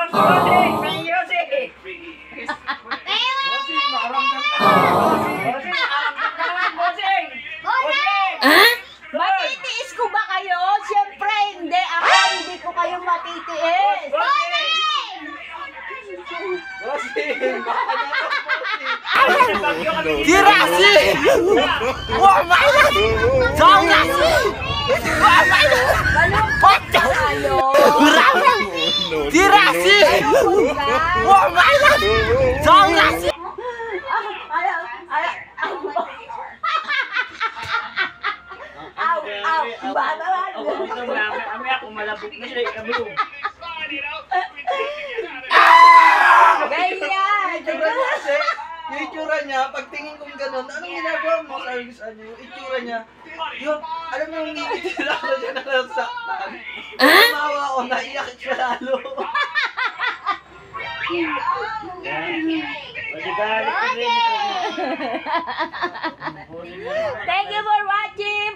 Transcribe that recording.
Bossing! May Yossi! Bossing, makaramdam ka naman! Bossing, makaramdam ka naman, Bossing! Bossing! Matitiis ko ba kayo? Siyempre hindi. Ako hindi ko kayo matitiis. Bossing! Bossing! Baka naman, Bossing! Dirasi! Wah, mainan! Dirasi! Wah, mainan! Pocah! Berapa? Dirasi! Wah, mainan! Dirasi! Kami ako malabot na siya. Kami yung... Yung itsura niya, pagtingin kong gano'n, anong ginagawa mo? Sabi ko sa yung itsura niya, yung, alam mo yung ngingit sila ako siya na nasaktan. Tumawa ako, naiyak siya lalo. Thank you for watching!